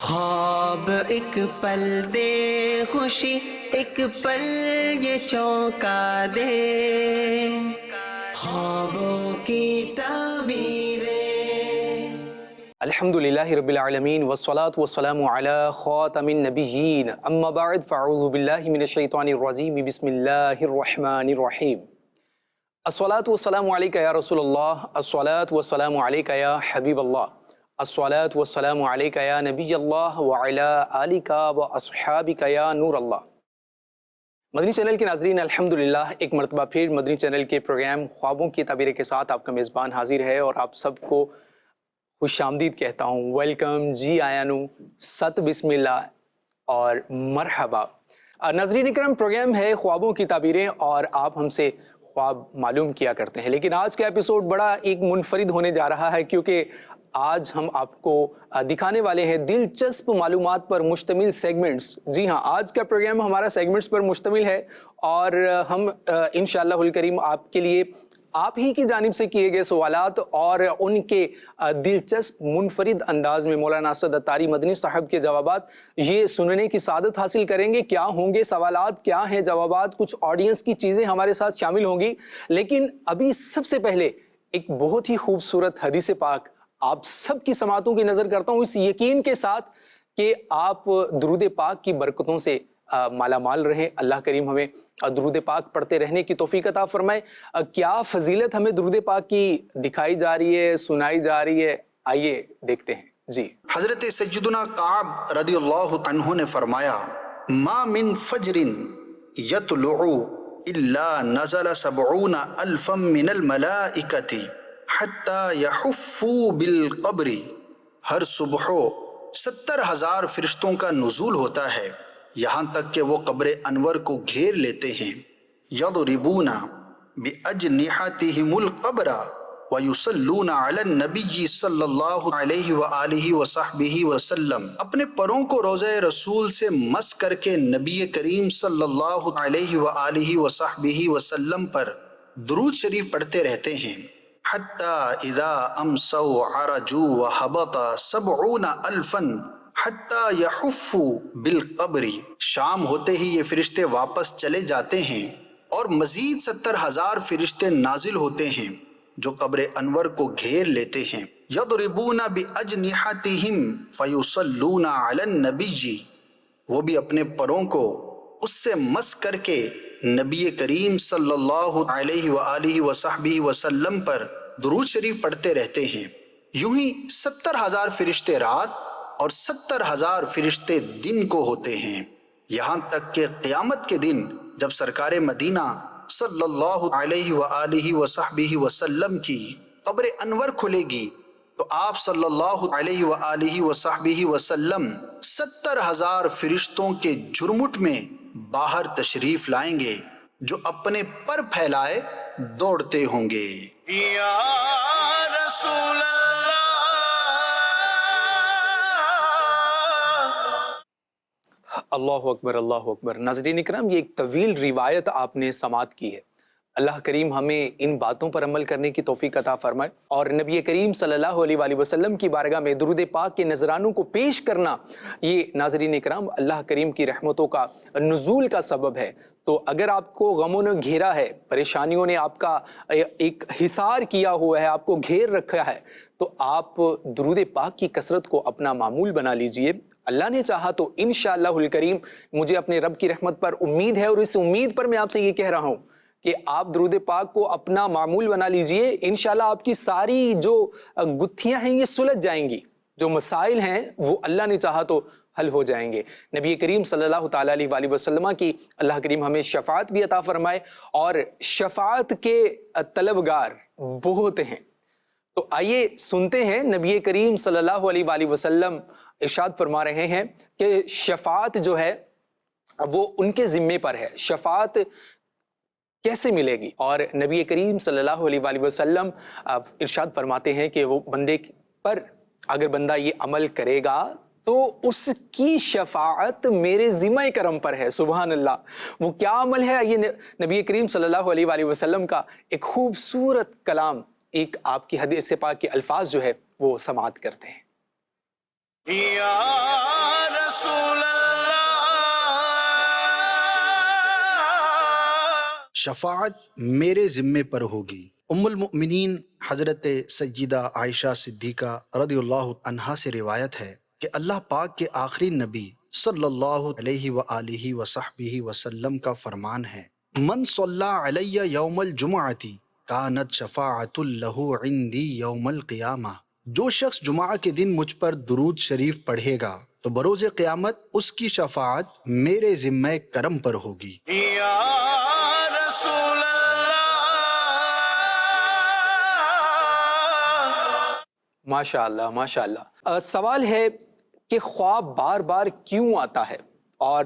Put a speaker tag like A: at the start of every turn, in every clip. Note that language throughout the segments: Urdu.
A: خواب ایک پل دے خوشی، ایک پل یہ چونکا دے، خوابوں کی تعبیریں۔
B: الحمدللہ رب العالمین والصلاة والسلام علی خاتم النبیین، اما بعد فاعوذ باللہ من الشیطان الرجیم، بسم اللہ الرحمن الرحیم۔ الصلاة والسلام علیکہ یا رسول اللہ، الصلاة والسلام علیکہ یا حبیب اللہ، الصلاة والسلام علیکہ یا نبی اللہ وعلی آلکہ واصحابکہ یا نور اللہ۔ مدنی چینل کے ناظرین، الحمدللہ ایک مرتبہ پھر مدنی چینل کے پروگرام خوابوں کی تعبیریں کے ساتھ آپ کا میزبان حاضر ہے اور آپ سب کو خوش آمدید کہتا ہوں۔ ویلکم، جی آیانو، ست بسم اللہ اور مرحبا۔ ناظرین اکرام، پروگرام ہے خوابوں کی تعبیریں اور آپ ہم سے خواب معلوم کیا کرتے ہیں، لیکن آج کا ایپیسوڈ بڑا ایک منفرد ہونے جا رہا ہے کیونکہ آج ہم آپ کو دکھانے والے ہیں دلچسپ معلومات پر مشتمل سیگمنٹس۔ جی ہاں، آج کا پروگرام ہمارا سیگمنٹس پر مشتمل ہے اور ہم انشاءاللہ الکریم آپ کے لیے آپ ہی کی جانب سے کیے گئے سوالات اور ان کے دلچسپ منفرد انداز میں مولانا اسد عطاری مدنی صاحب کے جوابات یہ سننے کی سعادت حاصل کریں گے۔ کیا ہوں گے سوالات، کیا ہیں جوابات، کچھ آڈینس کی چیزیں ہمارے ساتھ شامل ہوں گی، لیکن ابھی سب سے پہلے ایک بہت ہی خوبصورت حدیث پاک آپ سب کی سماعتوں کی نظر کرتا ہوں، اس یقین کے ساتھ کہ آپ درود پاک کی برکتوں سے مالا مال رہیں۔ اللہ کریم ہمیں درود پاک پڑھتے رہنے کی توفیق عطا فرمائے۔ کیا فضیلت ہمیں درود پاک کی دکھائی جا رہی ہے، سنائی جا رہی ہے، آئیے دیکھتے ہیں۔ جی،
C: حضرت سیدنا کعب رضی اللہ عنہ نے فرمایا، ما من فجر یطلع الا نزل 70,000 من الملائکۃ حتی یحفوا بالقبر۔ ہر صبح 70,000 فرشتوں کا نزول ہوتا ہے یہاں تک کہ وہ قبر انور کو گھیر لیتے ہیں۔ یضربون باجنحتہم القبر ویصلون علی النبی صلی اللہ علیہ وآلہ وصحبہ وسلم۔ اپنے پروں کو روضہ رسول سے مس کر کے نبی کریم صلی اللہ علیہ وآلہ وصحبہ وسلم پر درود شریف پڑھتے رہتے ہیں۔ حتی اذا امسوا عرجوا وحبط 70,000 حتی یحفوا بالقبر۔ شام ہوتے ہی یہ فرشتے واپس چلے جاتے ہیں اور مزید 70,000 فرشتے نازل ہوتے ہیں جو قبر انور کو گھیر لیتے ہیں۔ یضربون باجنحتہم فیصلون علی النبی، وہ بھی اپنے پروں کو اس سے مس کر کے نبی کریم صلی اللہ علیہ وآلہ وصحبہ وسلم پر درود شریف پڑھتے رہتے ہیں۔ یوں ہی 70,000 فرشتے رات اور 70,000 فرشتے دن کو ہوتے ہیں، یہاں تک کہ قیامت کے دن جب سرکار مدینہ صلی اللہ علیہ وآلہ وصحبہ وسلم کی قبر انور کھلے گی تو آپ صلی اللہ علیہ وآلہ وصحبہ وسلم 70,000 فرشتوں کے جھرمٹ میں باہر تشریف لائیں گے جو اپنے پر پھیلائے دوڑتے ہوں گے۔
A: یا رسول
B: اللہ اکبر، اللہ اکبر۔ ناظرین اکرام، یہ ایک طویل روایت آپ نے سماعت کی ہے۔ اللہ کریم ہمیں ان باتوں پر عمل کرنے کی توفیق عطا فرمائے اور نبی کریم صلی اللہ علیہ وآلہ وسلم کی بارگاہ میں درود پاک کے نذرانوں کو پیش کرنا، یہ ناظرین اکرام اللہ کریم کی رحمتوں کا نزول کا سبب ہے۔ تو اگر آپ کو غموں نے گھیرا ہے، پریشانیوں نے آپ کا ایک حصار کیا ہوا ہے، آپ کو گھیر رکھا ہے، تو آپ درود پاک کی کثرت کو اپنا معمول بنا لیجئے۔ اللہ نے چاہا تو انشاءاللہ الکریم، مجھے اپنے رب کی رحمت پر امید ہے اور اس امید پر میں آپ سے یہ کہہ رہا ہوں کہ آپ درود پاک کو اپنا معمول بنا لیجئے۔ انشاءاللہ آپ کی ساری جو گتھیاں ہیں یہ سلجھ جائیں گی، جو مسائل ہیں وہ اللہ نے چاہا تو حل ہو جائیں گے۔ نبی کریم صلی اللہ تعالیٰ علیہ وآلہ وسلم کی اللہ کریم ہمیں شفاعت بھی عطا فرمائے اور شفاعت کے طلبگار بہت ہیں۔ تو آئیے سنتے ہیں نبی کریم صلی اللہ علیہ وآلہ وسلم ارشاد فرما رہے ہیں کہ شفاعت جو ہے وہ ان کے ذمے پر ہے۔ شفاعت کیسے ملے گی؟ اور نبی کریم صلی اللہ علیہ وآلہ وسلم ارشاد فرماتے ہیں کہ وہ بندے پر اگر بندہ یہ عمل کرے گا تو اس کی شفاعت میرے ذمہ کرم پر ہے۔ سبحان اللہ، وہ کیا عمل ہے؟ یہ نبی کریم صلی اللہ علیہ وآلہ وسلم کا ایک خوبصورت کلام، ایک آپ کی حدیث پاک کے الفاظ جو ہے وہ سماعت کرتے ہیں۔
A: یا
C: شفاعت میرے ذمے پر ہوگی۔ ام المؤمنین حضرت سیدہ عائشہ صدیقہ رضی اللہ عنہا سے روایت ہے کہ اللہ پاک کے آخری نبی صلی اللہ علیہ وآلہ وصحبہ وسلم کا فرمان ہے، من صلی علی یوم الجمعۃ کانت شفاعت لہ عندی یوم القیامہ، جو شخص جمعہ کے دن مجھ پر درود شریف پڑھے گا تو بروز قیامت اس کی شفاعت میرے ذمہ کرم پر ہوگی۔
A: یا رسول اللہ،
B: ماشاء اللہ ماشاء اللہ۔ سوال ہے کہ خواب بار بار کیوں آتا ہے، اور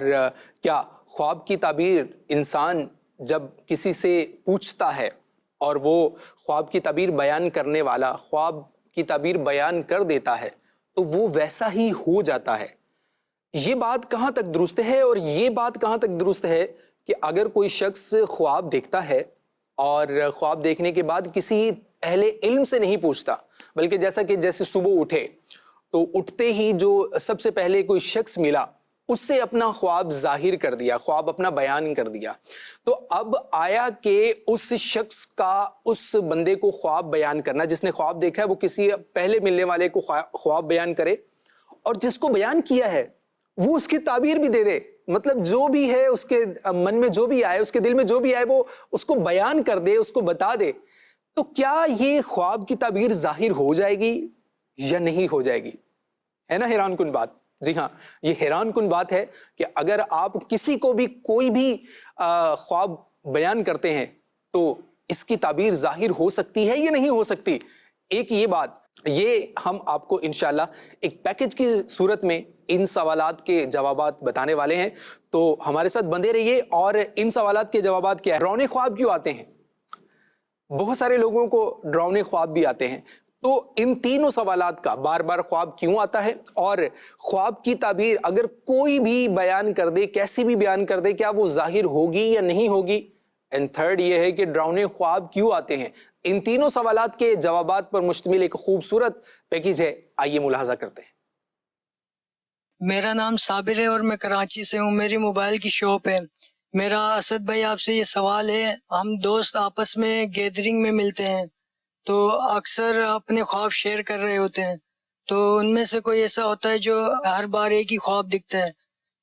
B: کیا خواب کی تعبیر انسان جب کسی سے پوچھتا ہے اور وہ خواب کی تعبیر بیان کرنے والا خواب کی تعبیر بیان کر دیتا ہے تو وہ ویسا ہی ہو جاتا ہے؟ یہ بات کہاں تک درست ہے، اور یہ بات کہاں تک درست ہے کہ اگر کوئی شخص خواب دیکھتا ہے اور خواب دیکھنے کے بعد کسی اہل علم سے نہیں پوچھتا، بلکہ جیسے صبح اٹھے تو اٹھتے ہی جو سب سے پہلے کوئی شخص ملا اس سے اپنا خواب ظاہر کر دیا، خواب اپنا بیان کر دیا، تو اب آیا کہ اس شخص کا اس بندے کو خواب بیان کرنا، جس نے خواب دیکھا ہے وہ کسی پہلے ملنے والے کو خواب بیان کرے، اور جس کو بیان کیا ہے وہ اس کی تعبیر بھی دے دے، مطلب جو بھی ہے اس کے من میں جو بھی آئے، اس کے دل میں جو بھی آئے وہ اس کو بیان کر دے، اس کو بتا دے، تو کیا یہ خواب کی تعبیر ظاہر ہو جائے گی یا نہیں ہو جائے گی؟ ہے نا حیران کن بات؟ جی ہاں، یہ حیران کن بات ہے کہ اگر آپ کسی کو بھی کوئی بھی خواب بیان کرتے ہیں تو اس کی تعبیر ظاہر ہو سکتی ہے یا نہیں ہو سکتی؟ ایک یہ بات، یہ ہم آپ کو انشاءاللہ ایک پیکج کی صورت میں ان سوالات کے جوابات بتانے والے ہیں، تو ہمارے ساتھ بندے رہیے۔ اور ان سوالات کے جوابات کیا ہے؟ ڈراؤنے خواب کیوں آتے ہیں؟ بہت سارے لوگوں کو ڈراؤنے خواب بھی آتے ہیں، تو ان تینوں سوالات کا بار بار خواب کیوں آتا ہے، اور خواب کی تعبیر اگر کوئی بھی بیان کر دے، کیسی بھی بیان کر دے، کیا وہ ظاہر ہوگی یا نہیں ہوگی، اینڈ تھرڈ یہ ہے کہ ڈراؤنے خواب کیوں آتے ہیں۔ ان تینوں سوالات کے جوابات پر مشتمل ایک خوبصورت پیکیج ہے، آئیے ملاحظہ کرتے ہیں۔
D: میرا نام صابر ہے اور میں کراچی سے ہوں، میری موبائل کی شاپ ہے۔ میرا اسد بھائی آپ سے یہ سوال ہے، ہم دوست آپس میں گیدرنگ میں ملتے ہیں تو اکثر اپنے خواب شیئر کر رہے ہوتے ہیں، تو ان میں سے کوئی ایسا ہوتا ہے جو ہر بار ایک ہی خواب دکھتا ہے،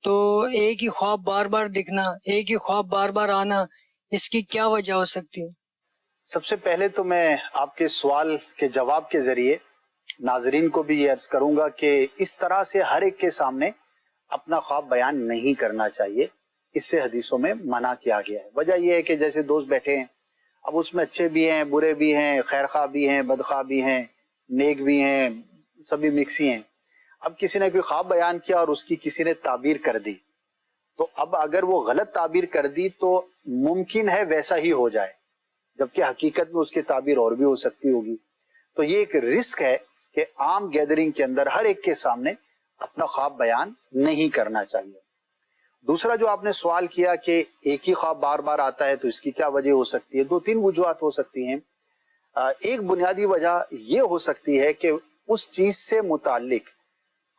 D: تو ایک ہی خواب بار بار دکھنا، ایک ہی خواب بار بار آنا، اس کی کیا وجہ ہو سکتی ہے؟
C: سب سے پہلے تو میں آپ کے سوال کے جواب کے ذریعے ناظرین کو بھی یہ عرض کروں گا کہ اس طرح سے ہر ایک کے سامنے اپنا خواب بیان نہیں کرنا چاہیے، اس سے حدیثوں میں منع کیا گیا ہے۔ وجہ یہ ہے کہ جیسے دوست بیٹھے ہیں، اب اس میں اچھے بھی ہیں، برے بھی ہیں، خیر خواہ بھی ہیں، بد خواہ بھی ہیں، نیک بھی ہیں، سبھی مکس ہی ہیں۔ اب کسی نے کوئی خواب بیان کیا اور اس کی کسی نے تعبیر کر دی، تو اب اگر وہ غلط تعبیر کر دی تو ممکن ہے ویسا ہی ہو جائے، جبکہ حقیقت میں اس کی تعبیر اور بھی ہو سکتی ہوگی۔ تو یہ ایک رسک ہے کہ عام گیدرنگ کے اندر ہر ایک کے سامنے اپنا خواب بیان نہیں کرنا چاہیے۔ دوسرا جو آپ نے سوال کیا کہ ایک ہی خواب بار بار آتا ہے تو اس کی کیا وجہ ہو سکتی ہے، 2-3 وجوہات ہو سکتی ہیں۔ ایک بنیادی وجہ یہ ہو سکتی ہے کہ اس چیز سے متعلق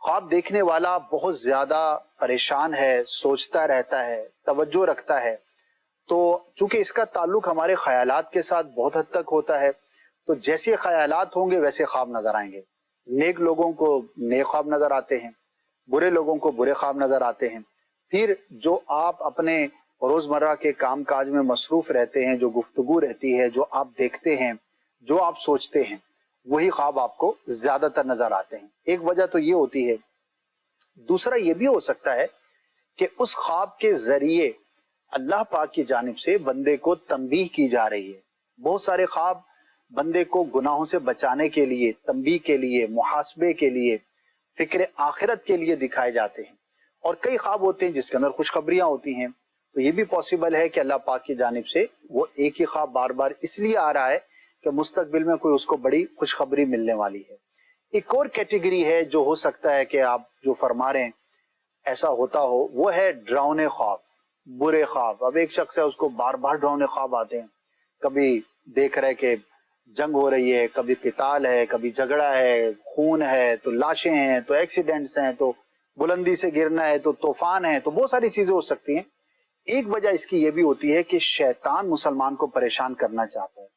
C: خواب دیکھنے والا بہت زیادہ پریشان ہے، سوچتا رہتا ہے، توجہ رکھتا ہے، تو چونکہ اس کا تعلق ہمارے خیالات کے ساتھ بہت حد تک ہوتا ہے، تو جیسے خیالات ہوں گے ویسے خواب نظر آئیں گے۔ نیک لوگوں کو نیک خواب نظر آتے ہیں، برے لوگوں کو برے خواب نظر آتے ہیں۔ پھر جو آپ اپنے روزمرہ کے کام کاج میں مصروف رہتے ہیں، جو گفتگو رہتی ہے، جو آپ دیکھتے ہیں، جو آپ سوچتے ہیں، وہی خواب آپ کو زیادہ تر نظر آتے ہیں۔ ایک وجہ تو یہ ہوتی ہے۔ دوسرا یہ بھی ہو سکتا ہے کہ اس خواب کے ذریعے اللہ پاک کی جانب سے بندے کو تنبیہ کی جا رہی ہے۔ بہت سارے خواب بندے کو گناہوں سے بچانے کے لیے، تنبیہ کے لیے، محاسبے کے لیے، فکر آخرت کے لیے دکھائے جاتے ہیں، اور کئی خواب ہوتے ہیں جس کے اندر خوشخبریاں ہوتی ہیں۔ تو یہ بھی پاسبل ہے کہ اللہ پاک کی جانب سے وہ ایک ہی خواب بار بار اس لیے آ رہا ہے کہ مستقبل میں کوئی اس کو بڑی خوشخبری ملنے والی ہے۔ ایک اور کیٹیگری ہے جو ہو سکتا ہے کہ آپ جو فرما رہے ہیں ایسا ہوتا ہو، وہ ہے ڈراؤنے خواب، برے خواب۔ اب ایک شخص ہے، اس کو بار بار ڈراؤنے خواب آتے ہیں، کبھی دیکھ رہے کہ جنگ ہو رہی ہے، کبھی قتال ہے، کبھی جھگڑا ہے، خون ہے، تو لاشیں ہیں، تو ایکسیڈنٹس ہیں، تو بلندی سے گرنا ہے، تو طوفان ہے، تو بہت ساری چیزیں ہو سکتی ہیں۔ ایک وجہ اس کی یہ بھی ہوتی ہے کہ شیطان مسلمان کو پریشان کرنا چاہتا ہے.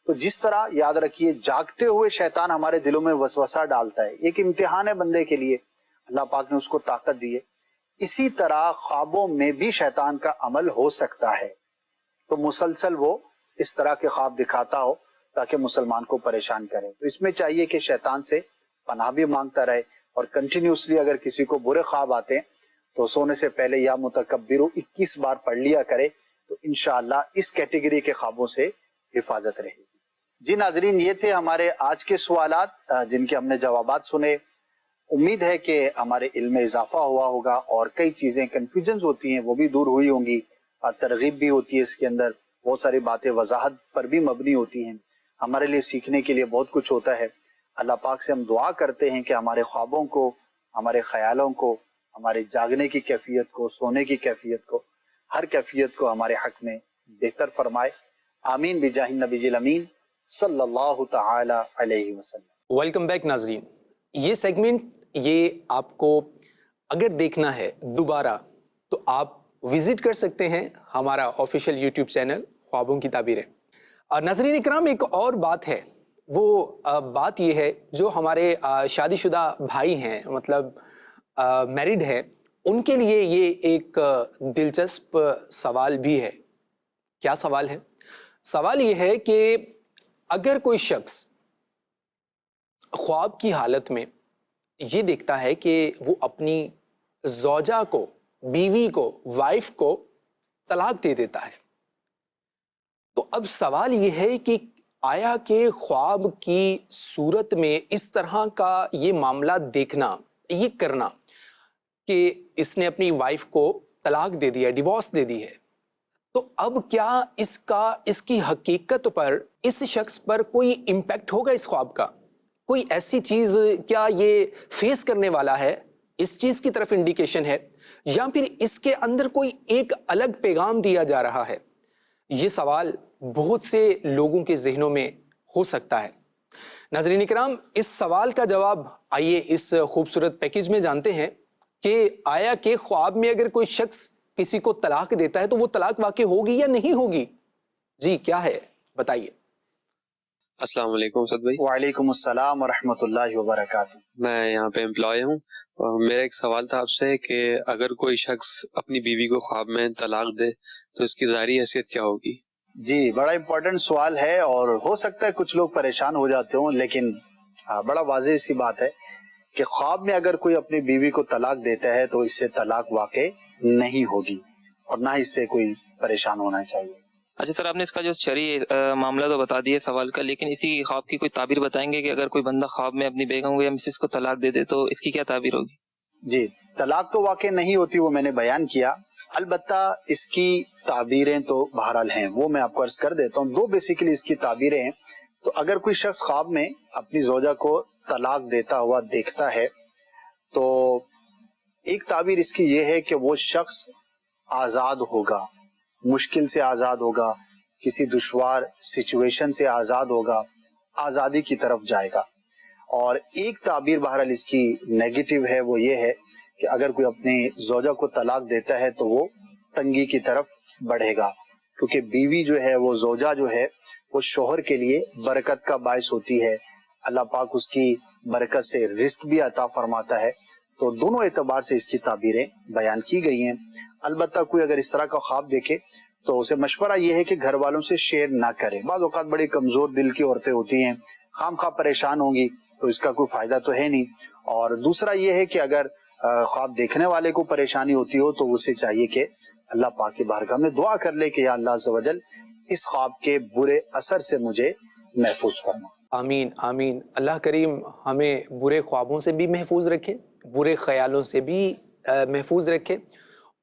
C: تو جس طرح یاد رکھیے جاگتے ہوئے شیطان ہمارے دلوں میں وسوسہ ڈالتا ہے، ایک امتحان ہے بندے کے لیے، اللہ پاک نے اس کو طاقت دی ہے. اسی طرح خوابوں میں بھی شیطان کا عمل ہو سکتا ہے. تو مسلسل وہ اس طرح کے خواب دکھاتا ہو تاکہ مسلمان کو پریشان کرے. تو اس میں چاہیے کہ شیطان سے پناہ بھی مانگتا رہے، اور کنٹینیوسلی اگر کسی کو برے خواب آتے ہیں تو سونے سے پہلے یا متکبرو 21 بار پڑھ لیا کرے، تو انشاءاللہ اس کیٹیگری کے خوابوں سے حفاظت رہے گی. جی ناظرین، یہ تھے ہمارے آج کے سوالات جن کے ہم نے جوابات سنے. امید ہے کہ ہمارے علم میں اضافہ ہوا ہوگا، اور کئی چیزیں کنفیوژنز ہوتی ہیں وہ بھی دور ہوئی ہوں گی، اور ترغیب بھی ہوتی ہے اس کے اندر. بہت ساری باتیں وضاحت پر بھی مبنی ہوتی ہیں. ہمارے لیے سیکھنے کے لیے بہت کچھ ہوتا ہے. اللہ پاک سے ہم دعا کرتے ہیں کہ ہمارے خوابوں کو، ہمارے خیالوں کو، ہمارے جاگنے کی کیفیت کو، سونے کی کیفیت کو، ہر کیفیت کو ہمارے حق میں بہتر فرمائے. آمین بجاہ النبی الامین صلی اللہ تعالی علیہ وسلم.
B: ویلکم بیک ناظرین. یہ سیگمنٹ یہ آپ کو اگر دیکھنا ہے دوبارہ تو آپ وزٹ کر سکتے ہیں ہمارا آفیشیل یوٹیوب چینل خوابوں کی تعبیریں. اور ناظرین اکرام، ایک اور بات ہے، وہ بات یہ ہے جو ہمارے شادی شدہ بھائی ہیں، مطلب میرڈ ہیں، ان کے لیے یہ ایک دلچسپ سوال بھی ہے. کیا سوال ہے؟ سوال یہ ہے کہ اگر کوئی شخص خواب کی حالت میں یہ دیکھتا ہے کہ وہ اپنی زوجہ کو، بیوی کو، وائف کو طلاق دے دیتا ہے، تو اب سوال یہ ہے کہ آیا کہ خواب کی صورت میں اس طرح کا یہ معاملہ دیکھنا، یہ کرنا کہ اس نے اپنی وائف کو طلاق دے دیا، ڈیورس دے دی ہے، تو اب کیا اس کی حقیقت پر، اس شخص پر کوئی امپیکٹ ہوگا اس خواب کا؟ کوئی ایسی چیز کیا یہ فیس کرنے والا ہے؟ اس چیز کی طرف انڈیکیشن ہے، یا پھر اس کے اندر کوئی ایک الگ پیغام دیا جا رہا ہے؟ یہ سوال بہت سے لوگوں کے ذہنوں میں ہو سکتا ہے. ناظرین اکرام، اس سوال کا جواب آئیے اس خوبصورت پیکیج میں جانتے ہیں کہ آیا کہ خواب میں اگر کوئی شخص کسی کو طلاق دیتا ہے تو وہ طلاق واقع ہوگی یا نہیں ہوگی؟ جی کیا ہے بتائیے.
E: السلام علیکم اسد بھائی.
C: وعلیکم السلام ورحمۃ اللہ وبرکاتہ.
E: میں یہاں پہ امپلائی ہوں. میرا ایک سوال تھا آپ سے کہ اگر کوئی شخص اپنی بیوی کو خواب میں طلاق دے تو اس کی ظاہری حیثیت کیا ہوگی؟
C: جی بڑا امپورٹنٹ سوال ہے، اور ہو سکتا ہے کچھ لوگ پریشان ہو جاتے ہوں، لیکن بڑا واضح سی بات ہے کہ خواب میں اگر کوئی اپنی بیوی کو طلاق دیتا ہے تو اس سے طلاق واقع نہیں ہوگی، اور نہ اس سے کوئی پریشان ہونا چاہیے.
F: اچھا سر، آپ نے اس کا جو شرعی معاملہ تو بتا دیا سوال کا، لیکن اسی خواب کی کوئی تعبیر بتائیں گے کہ اگر کوئی بندہ خواب میں اپنی بیگم یا مسز کو طلاق دے دے تو اس کی کیا تعبیر ہوگی؟
C: جی، طلاق تو واقع نہیں ہوتی، وہ میں نے بیان کیا. البتہ اس کی تعبیریں تو بہرحال ہیں، وہ میں آپ کو عرض کر دیتا ہوں. دو بیسیکلی اس کی تعبیریں ہیں. تو اگر کوئی شخص خواب میں اپنی زوجہ کو طلاق دیتا ہوا دیکھتا ہے تو ایک تعبیر اس کی یہ ہے کہ وہ شخص آزاد ہوگا، مشکل سے آزاد ہوگا، کسی دشوار سچویشن سے آزاد ہوگا، آزادی کی طرف جائے گا. اور ایک تعبیر بہرحال اس کی نیگیٹو ہے، وہ یہ ہے کہ اگر کوئی اپنی زوجہ کو طلاق دیتا ہے تو وہ تنگی کی طرف بڑھے گا، کیونکہ بیوی جو ہے، وہ زوجہ جو ہے، وہ شوہر کے لیے برکت کا باعث ہوتی ہے. اللہ پاک اس کی برکت سے رزق بھی عطا فرماتا ہے. تو دونوں اعتبار سے اس کی تعبیریں بیان کی گئی ہیں. البتہ کوئی اگر اس طرح کا خواب دیکھے تو اسے مشورہ یہ ہے کہ گھر والوں سے شیئر نہ کرے. بعض اوقات بڑی کمزور دل کی عورتیں ہوتی ہیں، خام خواہ پریشان ہوں گی تو اس کا کوئی فائدہ تو ہے نہیں. اور دوسرا یہ ہے کہ اگر خواب دیکھنے والے کو پریشانی ہوتی ہو تو اسے چاہیے کہ اللہ پاک کی بارگاہ میں دعا کر لے کہ یا اللہ عز و جل اس خواب کے برے اثر سے مجھے محفوظ فرما.
B: آمین آمین. اللہ کریم ہمیں برے خوابوں سے بھی محفوظ رکھے، برے خیالوں سے بھی محفوظ رکھے،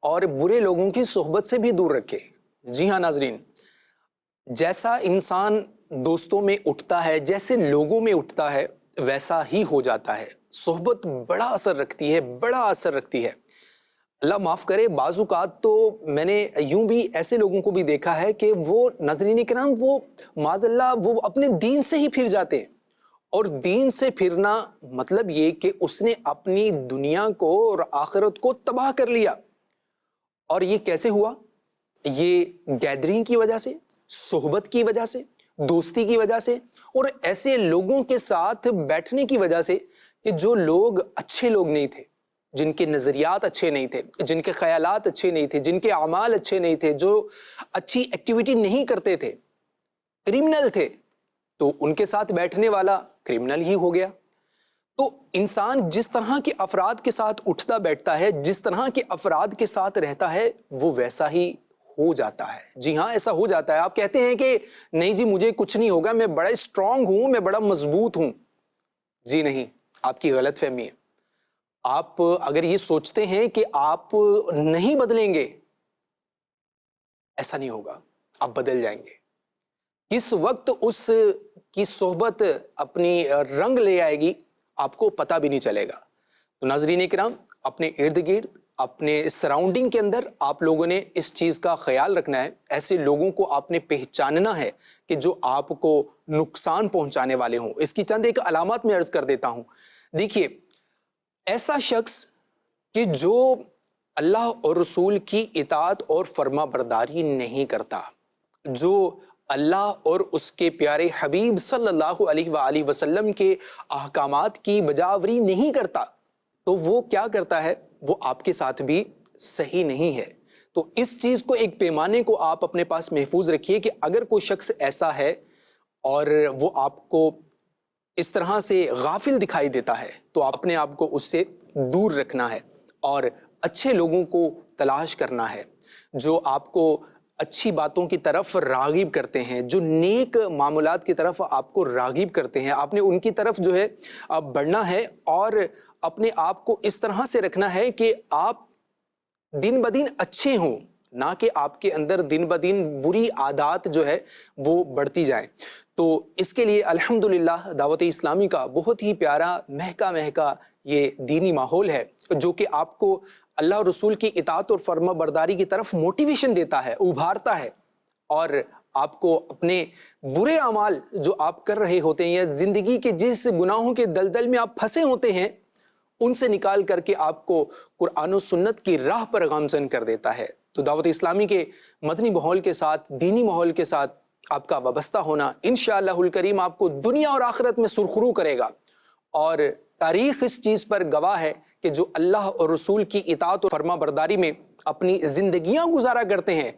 B: اور برے لوگوں کی صحبت سے بھی دور رکھے. جی ہاں ناظرین، جیسا انسان دوستوں میں اٹھتا ہے، جیسے لوگوں میں اٹھتا ہے، ویسا ہی ہو جاتا ہے. صحبت بڑا اثر رکھتی ہے، بڑا اثر رکھتی ہے. اللہ معاف کرے، بعض اوقات تو میں نے یوں بھی ایسے لوگوں کو بھی دیکھا ہے کہ وہ ناظرین کرام، وہ معاذ اللہ وہ اپنے دین سے ہی پھر جاتے ہیں. اور دین سے پھرنا مطلب یہ کہ اس نے اپنی دنیا کو اور آخرت کو تباہ کر لیا. اور یہ کیسے ہوا؟ یہ گیدرنگ کی وجہ سے، صحبت کی وجہ سے، دوستی کی وجہ سے، اور ایسے لوگوں کے ساتھ بیٹھنے کی وجہ سے کہ جو لوگ اچھے لوگ نہیں تھے، جن کے نظریات اچھے نہیں تھے، جن کے خیالات اچھے نہیں تھے، جن کے اعمال اچھے نہیں تھے، جو اچھی ایکٹیویٹی نہیں کرتے تھے، کرمنل تھے، تو ان کے ساتھ بیٹھنے والا کرمنل ہی ہو گیا۔ تو انسان جس طرح کے افراد کے ساتھ اٹھتا بیٹھتا ہے، جس طرح کے افراد کے ساتھ رہتا ہے، وہ ویسا ہی ہو جاتا ہے۔ جی ہاں، ایسا ہو جاتا ہے۔ آپ کہتے ہیں کہ نہیں جی مجھے کچھ نہیں ہوگا، میں بڑا اسٹرانگ ہوں، میں بڑا مضبوط ہوں۔ جی نہیں، آپ کی غلط فہمی ہے۔ آپ اگر یہ سوچتے ہیں کہ آپ نہیں بدلیں گے، ایسا نہیں ہوگا، آپ بدل جائیں گے۔ کس وقت اس کی صحبت اپنی رنگ لے آئے گی آپ کو پتہ بھی نہیں چلے گا۔ تو ناظرین کرام، اپنے ارد گرد، اپنے سراؤنڈنگ کے اندر آپ لوگوں نے اس چیز کا خیال رکھنا ہے۔ ایسے لوگوں کو آپ نے پہچاننا ہے کہ جو آپ کو نقصان پہنچانے والے ہوں۔ اس کی چند ایک علامات میں عرض کر دیتا ہوں۔ دیکھیے، ایسا شخص کہ جو اللہ اور رسول کی اطاعت اور فرما برداری نہیں کرتا، جو اللہ اور اس کے پیارے حبیب صلی اللہ علیہ وآلہ وسلم کے احکامات کی بجاوری نہیں کرتا، تو وہ کیا کرتا ہے؟ وہ آپ کے ساتھ بھی صحیح نہیں ہے۔ تو اس چیز کو، ایک پیمانے کو آپ اپنے پاس محفوظ رکھیے کہ اگر کوئی شخص ایسا ہے اور وہ آپ کو اس طرح سے غافل دکھائی دیتا ہے، تو اپنے آپ کو اس سے دور رکھنا ہے اور اچھے لوگوں کو تلاش کرنا ہے، جو آپ کو اچھی باتوں کی طرف راغب کرتے ہیں، جو نیک معاملات کی طرف آپ کو راغب کرتے ہیں۔ آپ نے ان کی طرف جو ہے بڑھنا ہے اور اپنے آپ کو اس طرح سے رکھنا ہے کہ آپ دن بدن اچھے ہوں، نہ کہ آپ کے اندر دن بدن بری عادات جو ہے وہ بڑھتی جائیں۔ تو اس کے لیے الحمدللہ دعوت اسلامی کا بہت ہی پیارا مہکا یہ دینی ماحول ہے، جو کہ آپ کو اللہ اور رسول کی اطاعت اور فرما برداری کی طرف موٹیویشن دیتا ہے، ابھارتا ہے، اور آپ کو اپنے برے اعمال جو آپ کر رہے ہوتے ہیں یا زندگی کے جس گناہوں کے دلدل میں آپ پھنسے ہوتے ہیں، ان سے نکال کر کے آپ کو قرآن و سنت کی راہ پر گامزن کر دیتا ہے۔ تو دعوت اسلامی کے مدنی ماحول کے ساتھ، دینی ماحول کے ساتھ آپ کا وابستہ ہونا انشاءاللہ الکریم آپ کو دنیا اور آخرت میں سرخرو کرے گا، اور تاریخ اس چیز پر گواہ ہے کہ جو اللہ اور رسول کی اطاعت و فرما برداری میں اپنی زندگیاں گزارا کرتے ہیں،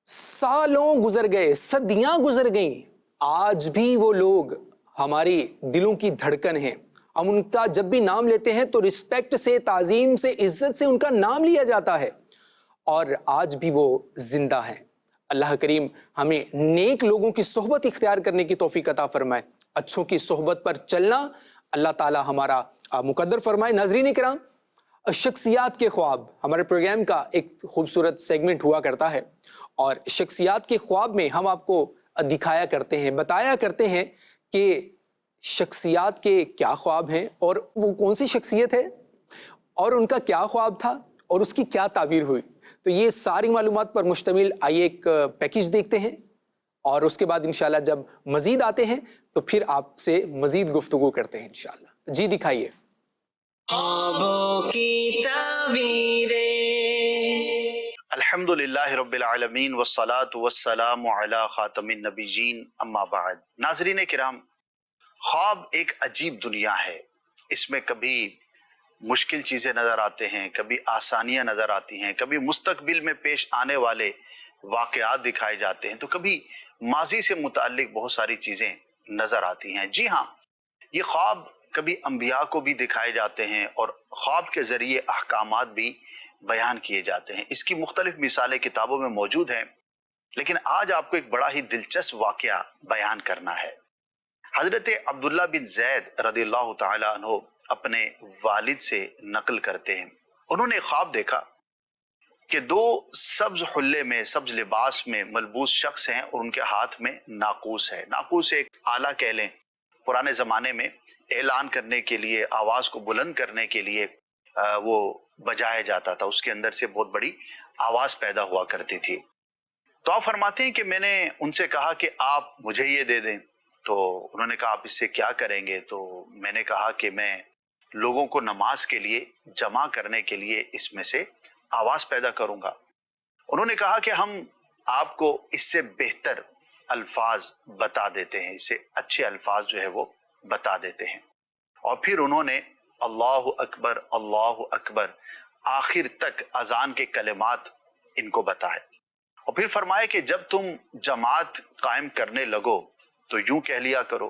B: سالوں گزر گئے، صدیاں گزر گئیں، آج بھی وہ لوگ ہماری دلوں کی دھڑکن ہیں۔ ہم ان کا جب بھی نام لیتے ہیں تو رسپیکٹ سے، تعظیم سے، عزت سے ان کا نام لیا جاتا ہے، اور آج بھی وہ زندہ ہیں۔ اللہ کریم ہمیں نیک لوگوں کی صحبت اختیار کرنے کی توفیق عطا فرمائے، اچھوں کی صحبت پر چلنا اللہ تعالی ہمارا مقدر فرمائے۔ ناظرین کرام، شخصیات کے خواب ہمارے پروگرام کا ایک خوبصورت سیگمنٹ ہوا کرتا ہے، اور شخصیات کے خواب میں ہم آپ کو دکھایا کرتے ہیں، بتایا کرتے ہیں کہ شخصیات کے کیا خواب ہیں، اور وہ کون سی شخصیت ہے، اور ان کا کیا خواب تھا، اور اس کی کیا تعبیر ہوئی۔ تو یہ ساری معلومات پر مشتمل آئیے ایک پیکیج دیکھتے ہیں، اور اس کے بعد انشاءاللہ جب مزید آتے ہیں تو پھر آپ سے مزید گفتگو کرتے ہیں انشاءاللہ۔ جی دکھائیے۔
A: خوابوں کی تعبیریں۔
C: الحمدللہ رب العالمین والصلاة والسلام علی خاتم النبیین اما بعد۔ ناظرین کرام، خواب ایک عجیب دنیا ہے۔ اس میں کبھی مشکل چیزیں نظر آتے ہیں، کبھی آسانیاں نظر آتی ہیں، کبھی مستقبل میں پیش آنے والے واقعات دکھائے جاتے ہیں، تو کبھی ماضی سے متعلق بہت ساری چیزیں نظر آتی ہیں۔ جی ہاں، یہ خواب کبھی انبیاء کو بھی دکھائے جاتے ہیں، اور خواب کے ذریعے احکامات بھی بیان کیے جاتے ہیں۔ اس کی مختلف مثالیں کتابوں میں موجود ہیں، لیکن آج آپ کو ایک بڑا ہی دلچسپ واقعہ بیان کرنا ہے۔ حضرت عبداللہ بن زید رضی اللہ تعالی عنہ اپنے والد سے نقل کرتے ہیں، انہوں نے خواب دیکھا کہ دو سبز حلے میں، سبز لباس میں ملبوس شخص ہیں، اور ان کے ہاتھ میں ناقوس ہے۔ ناقوس ایک آلہ کہہ لیں، پرانے زمانے میں اعلان کرنے کے لیے، آواز کو بلند کرنے کے لیے وہ بجایا جاتا تھا، اس کے اندر سے بہت بڑی آواز پیدا ہوا کرتی تھی۔ تو آپ فرماتے ہیں کہ میں نے ان سے کہا کہ آپ مجھے یہ دے دیں، تو انہوں نے کہا آپ اس سے کیا کریں گے؟ تو میں نے کہا کہ میں لوگوں کو نماز کے لیے جمع کرنے کے لیے اس میں سے آواز پیدا کروں گا۔ انہوں نے کہا کہ ہم آپ کو اس سے بہتر الفاظ بتا دیتے ہیں، اس سے اچھے الفاظ جو ہے وہ بتا دیتے ہیں۔ اور پھر انہوں نے اللہ اکبر آخر تک اذان کے کلمات ان کو بتائے، اور پھر فرمایا کہ جب تم جماعت قائم کرنے لگو تو یوں کہہ لیا کرو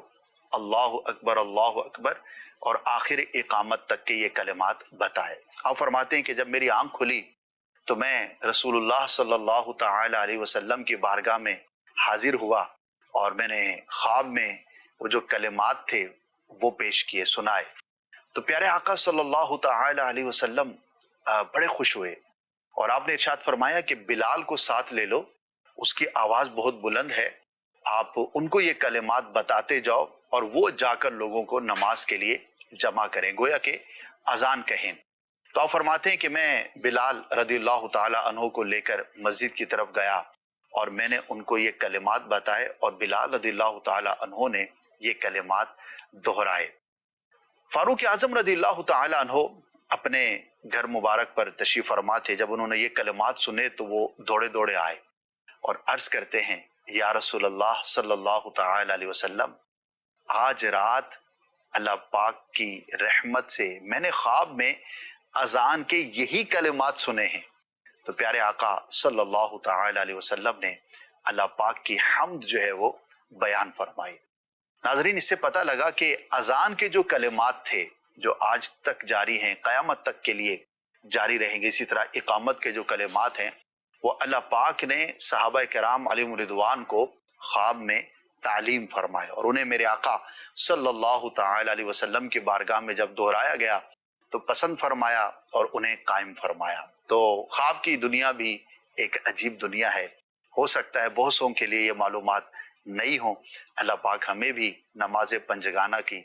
C: اللہ اکبر اور آخر اقامت تک کے یہ کلمات بتائے۔ آپ فرماتے ہیں کہ جب میری آنکھ کھلی تو میں رسول اللہ صلی اللہ تعالی علیہ وسلم کی بارگاہ میں حاضر ہوا، اور میں نے خواب میں وہ جو کلمات تھے وہ پیش کیے، سنائے۔ تو پیارے آقا صلی اللہ تعالی علیہ وسلم بڑے خوش ہوئے، اور آپ نے ارشاد فرمایا کہ بلال کو ساتھ لے لو، اس کی آواز بہت بلند ہے، آپ ان کو یہ کلمات بتاتے جاؤ اور وہ جا کر لوگوں کو نماز کے لیے جمع کریں، گویا کہ اذان کہیں۔ تو آپ فرماتے ہیں کہ میں بلال رضی اللہ تعالی عنہ کو لے کر مسجد کی طرف گیا، اور میں نے ان کو یہ کلمات بتائے، اور بلال رضی اللہ تعالی عنہ نے یہ کلمات دہرائے۔ فاروق اعظم رضی اللہ تعالی عنہ اپنے گھر مبارک پر تشریف فرما تھے، جب انہوں نے یہ کلمات سنے تو وہ دوڑے دوڑے آئے اور عرض کرتے ہیں یا رسول اللہ صلی اللہ تعالی علیہ وسلم، آج رات اللہ پاک کی رحمت سے میں نے خواب میں اذان کے یہی کلمات سنے ہیں۔ تو پیارے آقا صلی اللہ تعالی علیہ وسلم نے اللہ پاک کی حمد جو ہے وہ بیان فرمائی۔ ناظرین، اس سے پتہ لگا کہ اذان کے جو کلمات تھے جو آج تک جاری ہیں، قیامت تک کے لیے جاری رہیں گے، اسی طرح اقامت کے جو کلمات ہیں وہ اللہ پاک نے صحابہ کرام علیہم رضوان کو خواب میں تعلیم فرمائے، اور انہیں میرے آقا صلی اللہ تعالی علیہ وسلم کی بارگاہ میں جب دہرایا گیا تو پسند فرمایا اور انہیں قائم فرمایا۔ تو خواب کی دنیا بھی ایک عجیب دنیا ہے، ہو سکتا ہے بہت سوں کے لیے یہ معلومات نئی ہوں۔ اللہ پاک ہمیں بھی نماز پنجگانہ کی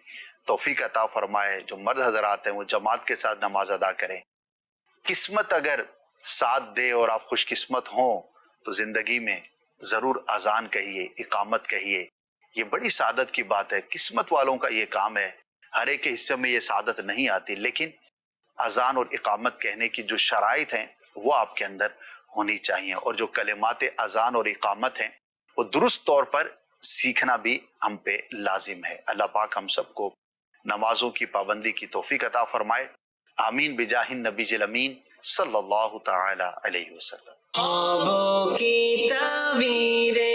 C: توفیق عطا فرمائے، جو مرد حضرات ہیں وہ جماعت کے ساتھ نماز ادا کریں۔ قسمت اگر ساتھ دے اور آپ خوش قسمت ہوں تو زندگی میں ضرور اذان کہیے، اقامت کہیے، یہ بڑی سعادت کی بات ہے، قسمت والوں کا یہ کام ہے۔ ہر ایک کے حصے میں یہ سعادت نہیں آتی، لیکن اذان اور اقامت کہنے کی جو شرائط ہیں وہ آپ کے اندر ہونی چاہیے، اور جو کلمات اذان اور اقامت ہیں وہ درست طور پر سیکھنا بھی ہم پہ لازم ہے۔ اللہ پاک ہم سب کو نمازوں کی پابندی کی توفیق عطا فرمائے، آمین بجاہ النبی الامین صلی اللہ تعالی علیہ وسلم۔
A: خوابوں کی تعبیریں۔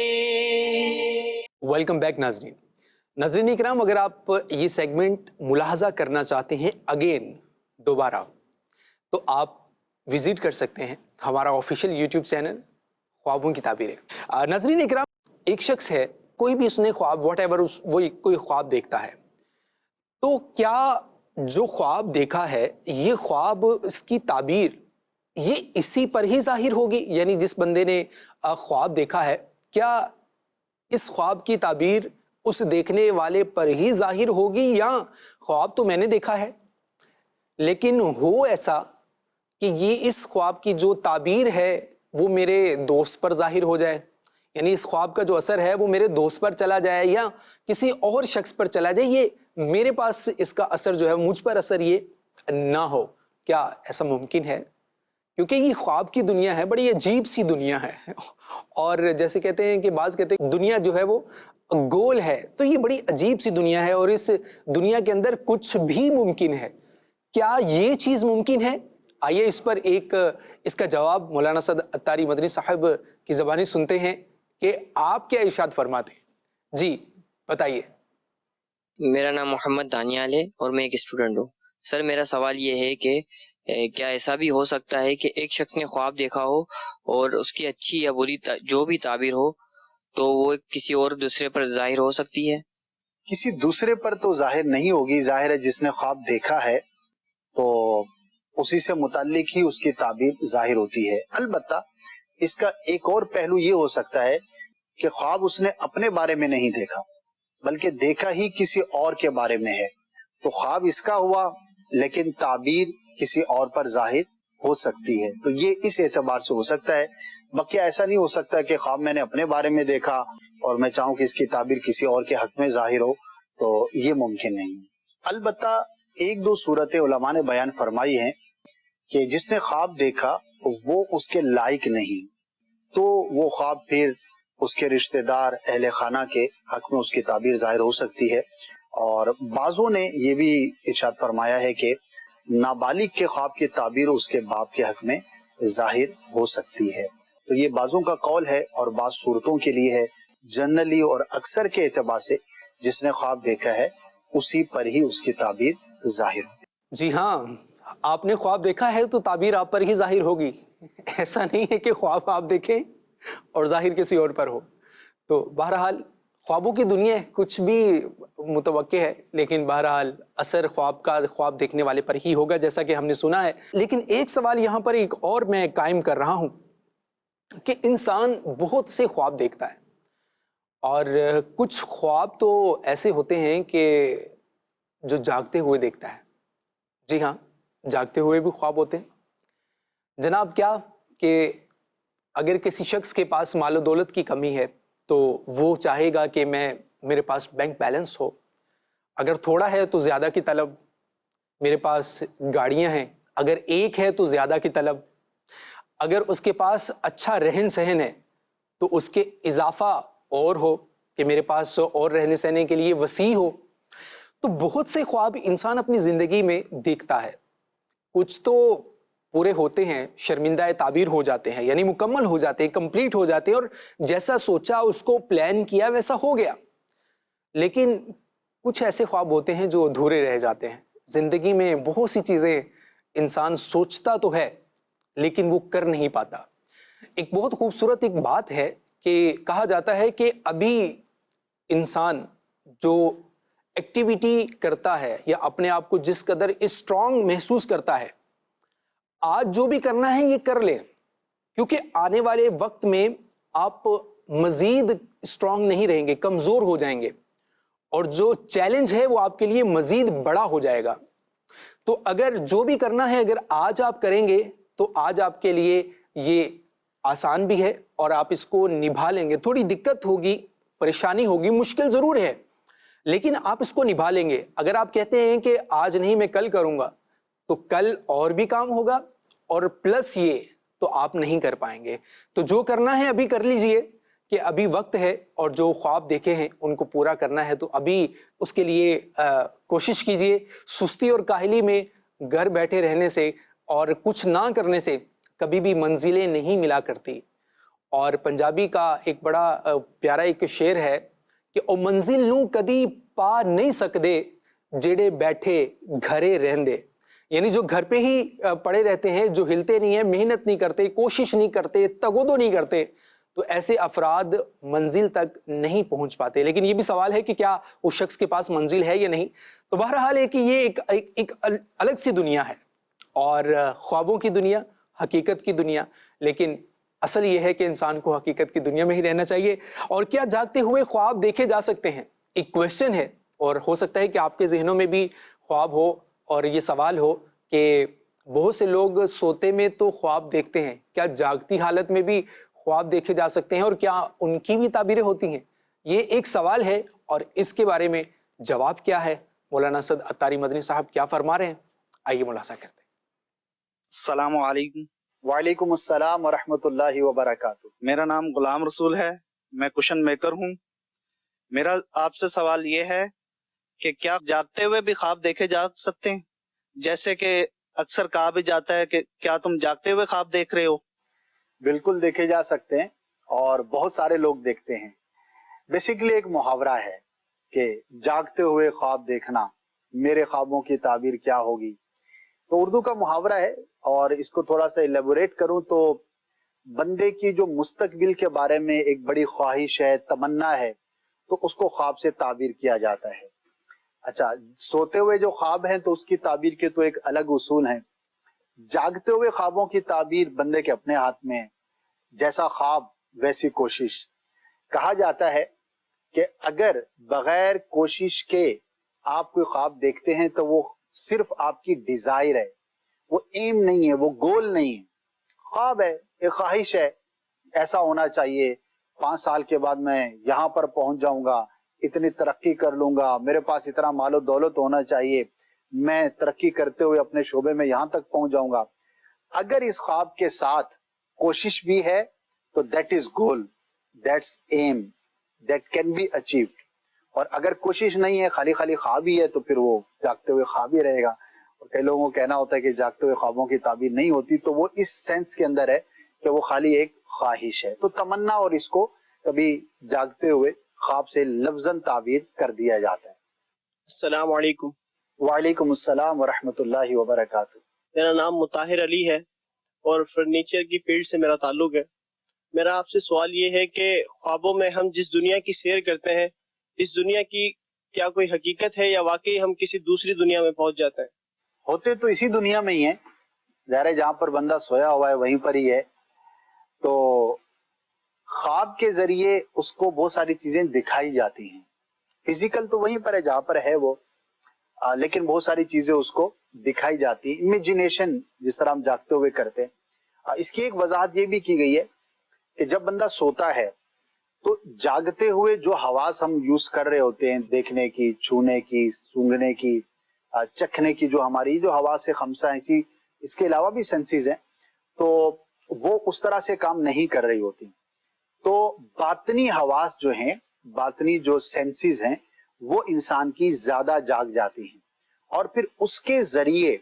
B: ویلکم بیک ناظرین اکرام، اگر آپ یہ سیگمنٹ ملاحظہ کرنا چاہتے ہیں اگین دوبارہ تو آپ وزٹ کر سکتے ہیں ہمارا آفیشیل یوٹیوب چینل خوابوں کی تعبیریں۔ ناظرین اکرام، ایک شخص ہے، کوئی بھی اس نے خواب واٹ ایور وہ کوئی خواب دیکھتا ہے، تو کیا جو خواب دیکھا ہے یہ خواب اس کی تعبیر یہ اسی پر ہی ظاہر ہوگی؟ یعنی جس بندے نے خواب دیکھا ہے کیا اس خواب کی تعبیر اس دیکھنے والے پر ہی ظاہر ہوگی، یا خواب تو میں نے دیکھا ہے لیکن ہو ایسا کہ یہ اس خواب کی جو تعبیر ہے وہ میرے دوست پر ظاہر ہو جائے، یعنی اس خواب کا جو اثر ہے وہ میرے دوست پر چلا جائے یا کسی اور شخص پر چلا جائے، یہ میرے پاس اس کا اثر جو ہے مجھ پر اثر یہ نہ ہو؟ کیا ایسا ممکن ہے؟ کیونکہ یہ خواب کی دنیا ہے، بڑی عجیب سی دنیا ہے، اور جیسے کہتے ہیں کہ بعض کہتے ہیں دنیا جو ہے وہ گول ہے، تو یہ بڑی عجیب سی دنیا ہے اور اس دنیا کے اندر کچھ بھی ممکن ہے۔ کیا یہ چیز ممکن ہے؟ آئیے اس پر اس کا جواب مولانا سعد عطاری مدنی صاحب کی زبانی سنتے ہیں کہ آپ کیا ارشاد فرماتے ہیں۔ جی بتائیے۔
G: میرا نام محمد دانیال ہے اور میں ایک اسٹوڈنٹ ہوں۔ سر میرا سوال یہ ہے کہ کیا ایسا بھی ہو سکتا ہے کہ ایک شخص نے خواب دیکھا ہو اور اس کی اچھی یا بری جو بھی تعبیر ہو تو وہ کسی اور دوسرے پر ظاہر ہو سکتی ہے؟
C: کسی دوسرے پر تو ظاہر نہیں ہوگی، ظاہر ہے جس نے خواب دیکھا ہے تو اسی سے متعلق ہی اس کی تعبیر ظاہر ہوتی ہے۔ البتہ اس کا ایک اور پہلو یہ ہو سکتا ہے کہ خواب اس نے اپنے بارے میں نہیں دیکھا بلکہ دیکھا ہی کسی اور کے بارے میں ہے، تو خواب اس کا ہوا لیکن تعبیر کسی اور پر ظاہر ہو سکتی ہے، تو یہ اس اعتبار سے ہو سکتا ہے۔ باقی ایسا نہیں ہو سکتا کہ خواب میں نے اپنے بارے میں دیکھا اور میں چاہوں کہ اس کی تعبیر کسی اور کے حق میں ظاہر ہو، تو یہ ممکن نہیں۔ البتہ ایک دو صورتیں علماء نے بیان فرمائی ہیں کہ جس نے خواب دیکھا وہ اس کے لائق نہیں، تو وہ خواب پھر اس کے رشتہ دار اہل خانہ کے حق میں اس کی تعبیر ظاہر ہو سکتی ہے. اور بعضوں نے یہ بھی ارشاد فرمایا ہے کہ نابالغ کے خواب کی تعبیر اس کے باپ کے حق میں ظاہر ہو سکتی ہے. تو یہ بعضوں کا قول ہے اور بعض صورتوں کے لیے ہے. جنرلی اور اکثر کے اعتبار سے جس نے خواب دیکھا ہے اسی پر ہی اس کی تعبیر ظاہر ہو.
B: جی ہاں، آپ نے خواب دیکھا ہے تو تعبیر آپ پر ہی ظاہر ہوگی. ایسا نہیں ہے کہ خواب آپ دیکھیں اور ظاہر کسی اور پر ہو. تو بہرحال خوابوں کی دنیا ہے، کچھ بھی متوقع ہے، لیکن بہرحال اثر خواب کا خواب دیکھنے والے پر ہی ہوگا جیسا کہ ہم نے سنا ہے. لیکن ایک سوال یہاں پر ایک اور میں قائم کر رہا ہوں کہ انسان بہت سے خواب دیکھتا ہے، اور کچھ خواب تو ایسے ہوتے ہیں کہ جو جاگتے ہوئے دیکھتا ہے. جی ہاں، جاگتے ہوئے بھی خواب ہوتے ہیں. جناب کیا کہ اگر کسی شخص کے پاس مال و دولت کی کمی ہے تو وہ چاہے گا کہ میرے پاس بینک بیلنس ہو. اگر تھوڑا ہے تو زیادہ کی طلب. میرے پاس گاڑیاں ہیں، اگر ایک ہے تو زیادہ کی طلب. اگر اس کے پاس اچھا رہن سہن ہے تو اس کے اضافہ اور ہو کہ میرے پاس اور رہنے سہنے کے لیے وسیع ہو. تو بہت سے خواب انسان اپنی زندگی میں دیکھتا ہے. کچھ تو پورے ہوتے ہیں، شرمندہ تعبیر ہو جاتے ہیں، یعنی مکمل ہو جاتے ہیں، کمپلیٹ ہو جاتے ہیں، اور جیسا سوچا اس کو پلان کیا ویسا ہو گیا. لیکن کچھ ایسے خواب ہوتے ہیں جو ادھورے رہ جاتے ہیں. زندگی میں بہت سی چیزیں انسان سوچتا تو ہے لیکن وہ کر نہیں پاتا. ایک بہت خوبصورت ایک بات ہے کہ کہا جاتا ہے کہ ابھی انسان جو ایکٹیویٹی کرتا ہے یا اپنے آپ کو جس قدر اسٹرانگ محسوس کرتا ہے، آج جو بھی کرنا ہے یہ کر لیں، کیونکہ آنے والے وقت میں آپ مزید اسٹرانگ نہیں رہیں گے، کمزور ہو جائیں گے، اور جو چیلنج ہے وہ آپ کے لیے مزید بڑا ہو جائے گا. تو اگر جو بھی کرنا ہے اگر آج آپ کریں گے تو آج آپ کے لیے یہ آسان بھی ہے اور آپ اس کو نبھا لیں گے. تھوڑی دقت ہوگی، پریشانی ہوگی، مشکل ضرور ہے، لیکن آپ اس کو نبھا لیں گے. اگر آپ کہتے ہیں کہ آج نہیں میں کل کروں گا تو کل اور بھی کام ہوگا اور پلس یہ تو آپ نہیں کر پائیں گے. تو جو کرنا ہے ابھی کر لیجئے کہ ابھی وقت ہے، اور جو خواب دیکھے ہیں ان کو پورا کرنا ہے تو ابھی اس کے لیے کوشش کیجئے. سستی اور کاہلی میں گھر بیٹھے رہنے سے اور کچھ نہ کرنے سے کبھی بھی منزلیں نہیں ملا کرتی. اور پنجابی کا ایک بڑا پیارا ایک شعر ہے کہ او منزل نوں کدی پا نہیں سکدے جڑے بیٹھے گھرے رہندے. یعنی جو گھر پہ ہی پڑے رہتے ہیں، جو ہلتے نہیں ہیں، محنت نہیں کرتے، کوشش نہیں کرتے، تگودو نہیں کرتے، تو ایسے افراد منزل تک نہیں پہنچ پاتے. لیکن یہ بھی سوال ہے کہ کیا اس شخص کے پاس منزل ہے یا نہیں. تو بہرحال ہے کہ یہ ایک الگ سی دنیا ہے، اور خوابوں کی دنیا، حقیقت کی دنیا. لیکن اصل یہ ہے کہ انسان کو حقیقت کی دنیا میں ہی رہنا چاہیے. اور کیا جاگتے ہوئے خواب دیکھے جا سکتے ہیں؟ ایک کویسچن ہے، اور ہو سکتا ہے کہ آپ کے ذہنوں میں بھی خواب ہو اور یہ سوال ہو کہ بہت سے لوگ سوتے میں تو خواب دیکھتے ہیں، کیا جاگتی حالت میں بھی خواب دیکھے جا سکتے ہیں اور کیا ان کی بھی تعبیریں ہوتی ہیں؟ یہ ایک سوال ہے، اور اس کے بارے میں جواب کیا ہے، مولانا اسد عطاری مدنی صاحب کیا فرما رہے ہیں، آئیے ملاحظہ کرتے ہیں.
H: السلام علیکم.
C: وعلیکم السلام ورحمۃ اللہ وبرکاتہ.
H: میرا نام غلام رسول ہے، میں کوشچن میکر ہوں. میرا آپ سے سوال یہ ہے کہ کیا جاگتے ہوئے بھی خواب دیکھے جا سکتے ہیں؟ جیسے کہ اکثر کہا بھی جاتا ہے کہ کیا تم جاگتے ہوئے خواب دیکھ رہے ہو؟
C: بالکل دیکھے جا سکتے ہیں، اور بہت سارے لوگ دیکھتے ہیں. بیسیکلی ایک محاورہ ہے کہ جاگتے ہوئے خواب دیکھنا، میرے خوابوں کی تعبیر کیا ہوگی. تو اردو کا محاورہ ہے، اور اس کو تھوڑا سا ایلیبوریٹ کروں تو بندے کی جو مستقبل کے بارے میں ایک بڑی خواہش ہے، تمنا ہے، تو اس کو خواب سے تعبیر کیا جاتا ہے. اچھا، سوتے ہوئے جو خواب ہیں تو اس کی تعبیر کے تو ایک الگ اصول ہیں. جاگتے ہوئے خوابوں کی تعبیر بندے کے اپنے ہاتھ میں ہے. جیسا خواب ویسی کوشش. کہا جاتا ہے کہ اگر بغیر کوشش کے آپ کوئی خواب دیکھتے ہیں تو وہ صرف آپ کی ڈیزائر ہے، وہ ایم نہیں ہے، وہ گول نہیں ہے. خواب ہے، ایک خواہش ہے، ایسا ہونا چاہیے، 5 سال کے بعد میں یہاں پر پہنچ جاؤں گا، اتنی ترقی کر لوں گا، میرے پاس اتنا مال و دولت ہونا چاہیے، میں ترقی کرتے ہوئے اپنے شعبے میں یہاں تک پہنچ جاؤں گا. اگر اس خواب کے ساتھ کوشش بھی ہے تو that is goal, that's aim, that can be achieved. اور اگر کوشش نہیں ہے, خالی خالی خواب ہی ہے, تو پھر وہ جاگتے ہوئے خواب ہی رہے گا. اور کئی لوگوں کو کہنا ہوتا ہے کہ جاگتے ہوئے خوابوں کی تعبیر نہیں ہوتی, تو وہ اس سینس کے اندر ہے کہ وہ خالی ایک خواہش ہے. تو تمنا اور اس کو کبھی جاگتے ہوئے خواب سے لفظاً تعبیر کر دیا جاتا ہے.
I: السلام علیکم.
C: وعلیکم السلام ورحمۃ اللہ وبرکاتہ.
I: میرا نام مطاہر علی ہے اور فرنیچر کی فیلڈ سے میرا تعلق ہے. میرا آپ سے سوال یہ ہے کہ خوابوں میں ہم جس دنیا کی سیر کرتے ہیں, اس دنیا کی کیا کوئی حقیقت ہے یا واقعی ہم کسی دوسری دنیا میں پہنچ جاتے ہیں؟
C: ہوتے تو اسی دنیا میں ہی ہیں, ظاہر ہے جہاں پر بندہ سویا ہوا ہے وہیں پر ہی ہے. تو خواب کے ذریعے اس کو بہت ساری چیزیں دکھائی جاتی ہیں. فزیکل تو وہیں پر ہے جہاں پر ہے وہ, لیکن بہت ساری چیزیں اس کو دکھائی جاتی ہیں. امیجنیشن جس طرح ہم جاگتے ہوئے کرتے ہیں. اس کی ایک وضاحت یہ بھی کی گئی ہے کہ جب بندہ سوتا ہے تو جاگتے ہوئے جو حواس ہم یوز کر رہے ہوتے ہیں, دیکھنے کی, چھونے کی, سونگھنے کی, چکھنے کی, جو ہماری جو حواس خمسہ ہیں, اس کے علاوہ بھی سینسز ہیں, تو وہ اس طرح سے کام نہیں کر رہی ہوتی. تو باطنی حواس جو ہیں, باطنی جو سینسز ہیں, وہ انسان کی زیادہ جاگ جاتی ہیں, اور پھر اس کے ذریعے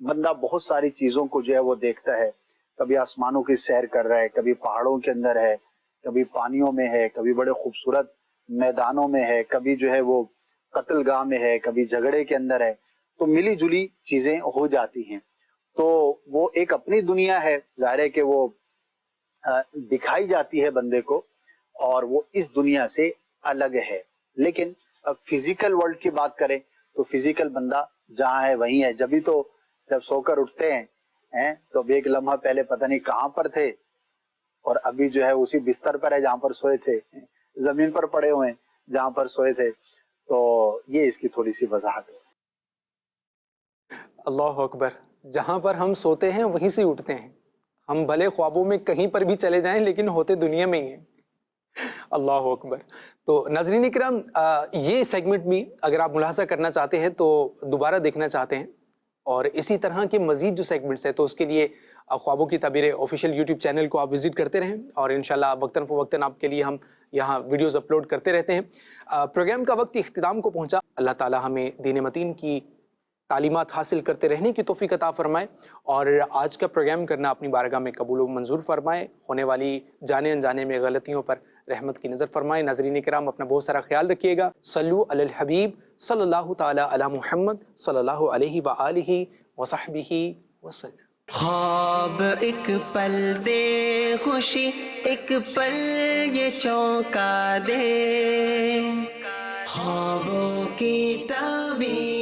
C: بندہ بہت ساری چیزوں کو جو ہے وہ دیکھتا ہے. کبھی آسمانوں کی سیر کر رہا ہے, کبھی پہاڑوں کے اندر ہے, کبھی پانیوں میں ہے, کبھی بڑے خوبصورت میدانوں میں ہے, کبھی جو ہے وہ قتل گاہ میں ہے, کبھی جھگڑے کے اندر ہے. تو ملی جلی چیزیں ہو جاتی ہیں. تو وہ ایک اپنی دنیا ہے, ظاہر ہے کہ وہ دکھائی جاتی ہے بندے کو, اور وہ اس دنیا سے الگ ہے. لیکن اب فزیکل ورلڈ کی بات کریں تو فزیکل بندہ جہاں ہے وہیں ہے. جبھی تو جب سو کر اٹھتے ہیں تو اب ایک لمحہ پہلے پتہ نہیں کہاں پر تھے, اور ابھی جو ہے اسی بستر پر ہے جہاں پر سوئے تھے, زمین پر پڑے ہوئے ہیں جہاں پر سوئے تھے. تو یہ اس کی تھوڑی سی وضاحت ہے.
B: اللہ اکبر. جہاں پر ہم سوتے ہیں وہیں سے اٹھتے ہیں. ہم بھلے خوابوں میں کہیں پر بھی چلے جائیں لیکن ہوتے دنیا میں ہی ہیں. اللہ اکبر. تو ناظرین کرام, یہ سیگمنٹ بھی اگر آپ ملاحظہ کرنا چاہتے ہیں تو دوبارہ دیکھنا چاہتے ہیں, اور اسی طرح کے مزید جو سیگمنٹس ہیں, تو اس کے لیے خوابوں کی تعبیریں آفیشیل یوٹیوب چینل کو آپ وزٹ کرتے رہیں, اور انشاءاللہ وقتاً فوقتاً آپ کے لیے ہم یہاں ویڈیوز اپلوڈ کرتے رہتے ہیں. پروگرام کا وقت اختتام کو پہنچا. اللہ تعالی ہمیں دین متین کی تعلیمات حاصل کرتے رہنے کی توفیق عطا فرمائے, اور آج کا پروگرام کرنا اپنی بارگاہ میں قبول و منظور فرمائے. ہونے والی جانے انجانے میں غلطیوں پر رحمت کی نظر فرمائے. ناظرین کرام, اپنا بہت سارا خیال رکھیے گا. صلو علی الحبیب صلی اللہ تعالی علی محمد صلی اللہ علیہ وآلہ وصحبہ وسلم.
A: خواب ایک پل دے خوشی, ایک پل یہ چونکا دے, خوابوں کی تعبیر